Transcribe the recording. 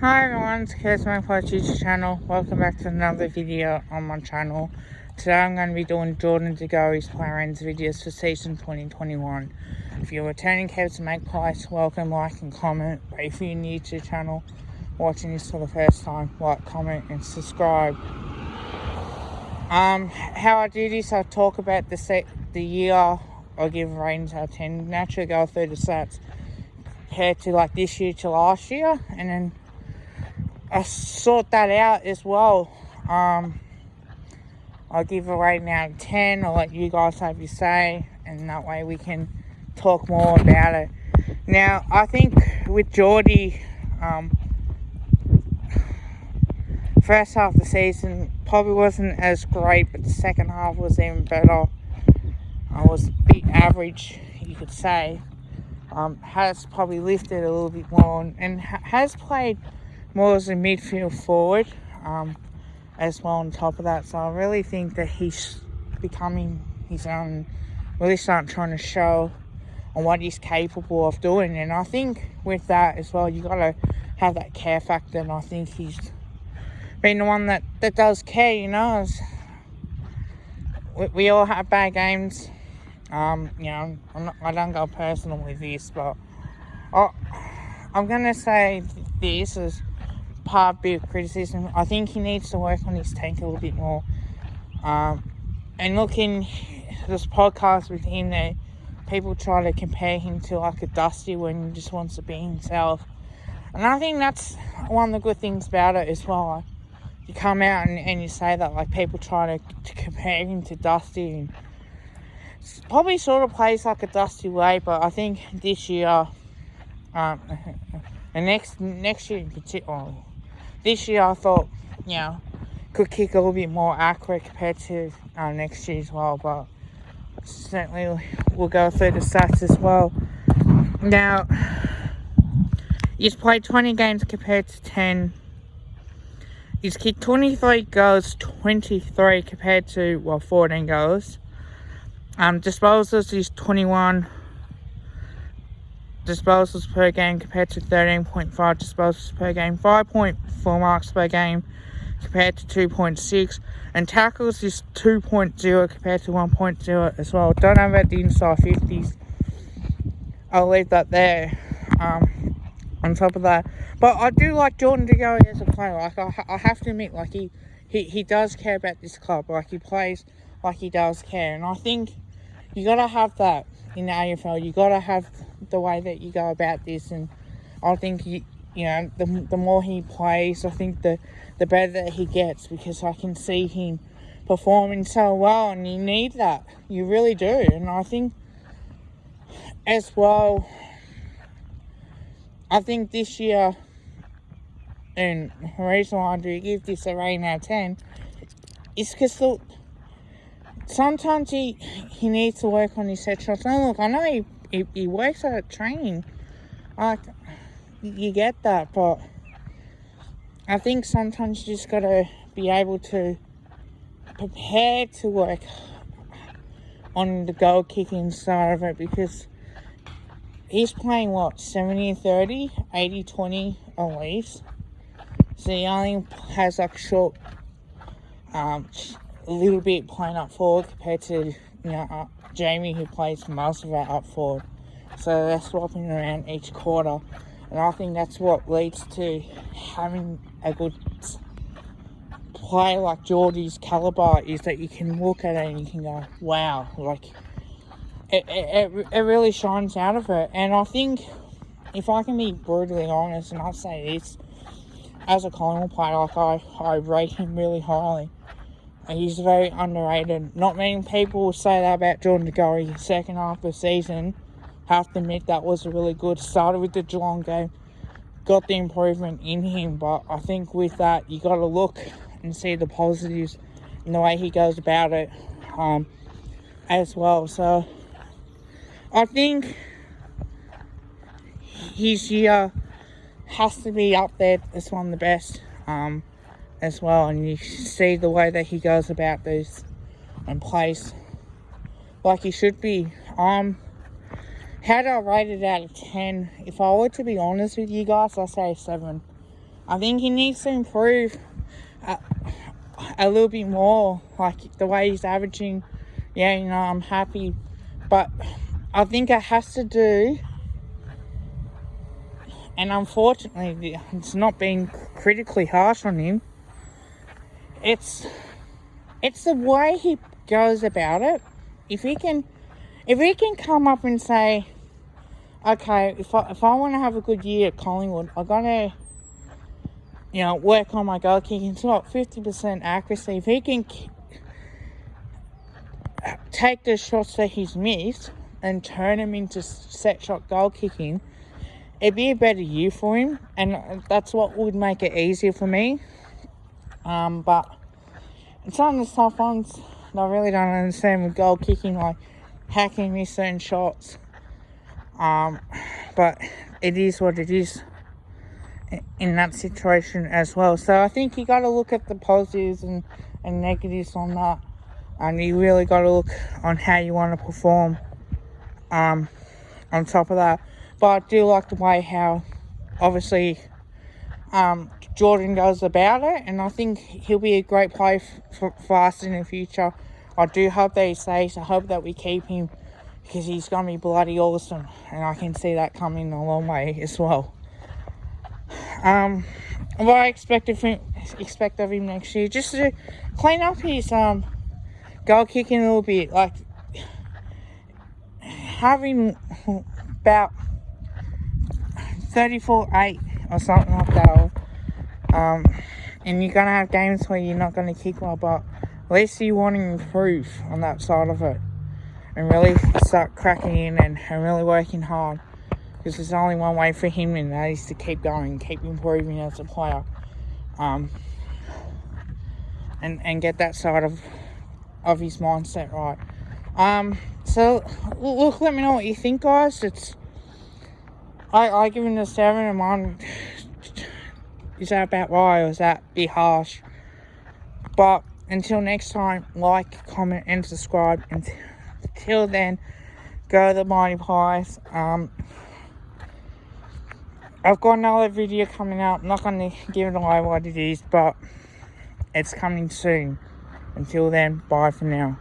Hi everyone, it's my YouTube channel. Welcome back to another video on my channel. Today I'm going to be doing Jordan DeGoey's Player Ends videos for season 2021. If you're returning Kev's Magpies, welcome, like and comment. But if you're new to the channel, watching this for the first time, like, comment and subscribe. How I do this, I talk about the year, I give ratings out of 10. Naturally go through the stats compared to like this year to last year, and then I sort that out as well. I'll give a rating out of 10. I'll let you guys have your say, and that way we can talk more about it. Now, I think with Geordie, first half of the season probably wasn't as great, but the second half was even better. I was a bit average, you could say. Has probably lifted a little bit more, and has played more as a midfield forward as well on top of that. So I really think that he's becoming his own, really starting trying to show on what he's capable of doing. And I think with that as well, you got to have that care factor, and I think he's been the one that does care, you know. We all have bad games. I don't go personal with this, but I'm going to say this is part bit of criticism. I think he needs to work on his tank a little bit more. And looking this podcast with him, there, people try to compare him to like a Dusty when he just wants to be himself. And I think that's one of the good things about it as well. You come out and you say that, like, people try to compare him to Dusty, and probably sort of plays like a Dusty way, but I think this year, and next year in particular, this year I thought, could kick a little bit more accurate compared to next year as well, but certainly we'll go through the stats as well. Now, he's played 20 games compared to 10. He's kicked 23 goals, 23 compared to, 14 goals. Disposals is 21 disposals per game compared to 13.5 disposals per game, 5.4 marks per game compared to 2.6, and tackles is 2.0 compared to 1.0 as well. Don't know about the inside 50s. I'll leave that there. On top of that, but I do like Jordan DeGoey as a player. Like, I have to admit, like, he does care about this club. Like, he plays like he does care, and I think you gotta have that in the AFL. You gotta have the way that you go about this, and I think the more he plays, I think the better that he gets, because I can see him performing so well, and you need that. You really do, and I think as well. I think this year, and the reason why I do give this a rating out of 10 is because, look, sometimes he needs to work on his set shots. Now, look, I know he works at training. Like, you get that, but I think sometimes you just got to be able to prepare to work on the goal kicking side of it, because he's playing, 70-30, 80-20 on leaves. So he only has like short, a little bit playing up forward compared to, Jamie, who plays most of it up forward. So they're swapping around each quarter. And I think that's what leads to having a good player like Geordie's calibre, is that you can look at it and you can go, wow, like, It really shines out of it. And I think, if I can be brutally honest, and I'll say this, as a Collingwood player, like, I rate him really highly. And he's very underrated. Not many people will say that about Jordan DeGoey. Second half of the season, have to admit that was a really good. Started with the Geelong game, got the improvement in him, but I think with that, you got to look and see the positives in the way he goes about it as well. So I think his year has to be up there as one of the best as well. And you see the way that he goes about this and plays like he should be. How do I rate it out of 10? If I were to be honest with you guys, I say 7. I think he needs to improve a little bit more, like the way he's averaging. Yeah, I'm happy, but I think it has to do, and unfortunately it's not being critically harsh on him, it's the way he goes about it. If he can come up and say, okay, if I want to have a good year at Collingwood, I gotta work on my goal kicking. It's not 50% accuracy. If he can take the shots that he's missed and turn them into set shot goal kicking, it'd be a better year for him, and that's what would make it easier for me. But it's on the soft ones that I really don't understand with goal kicking, like how can you miss certain shots. But it is what it is in that situation as well. So I think you got to look at the positives and negatives on that, and you really got to look on how you want to perform on top of that. But I do like the way how obviously Jordan goes about it, and I think he'll be a great player for us in the future. I do hope that he stays. I hope that we keep him, because he's going to be bloody awesome, and I can see that coming a long way as well. What I expect of him next year, just to clean up his goal kicking a little bit, like having about 34-8 or something like that. And you're going to have games where you're not going to kick well, but at least you want to improve on that side of it and really start cracking in and really working hard, because there's only one way for him, and that is to keep going, keep improving as a player, and get that side of his mindset right. So look, let me know what you think, guys. I give him a 7, and mine, is that about right, or is that a bit harsh? But until next time, like, comment, and subscribe. Until then, go the Mighty Pies. I've got another video coming up. I'm not going to give it away what it is, but it's coming soon. Until then, bye for now.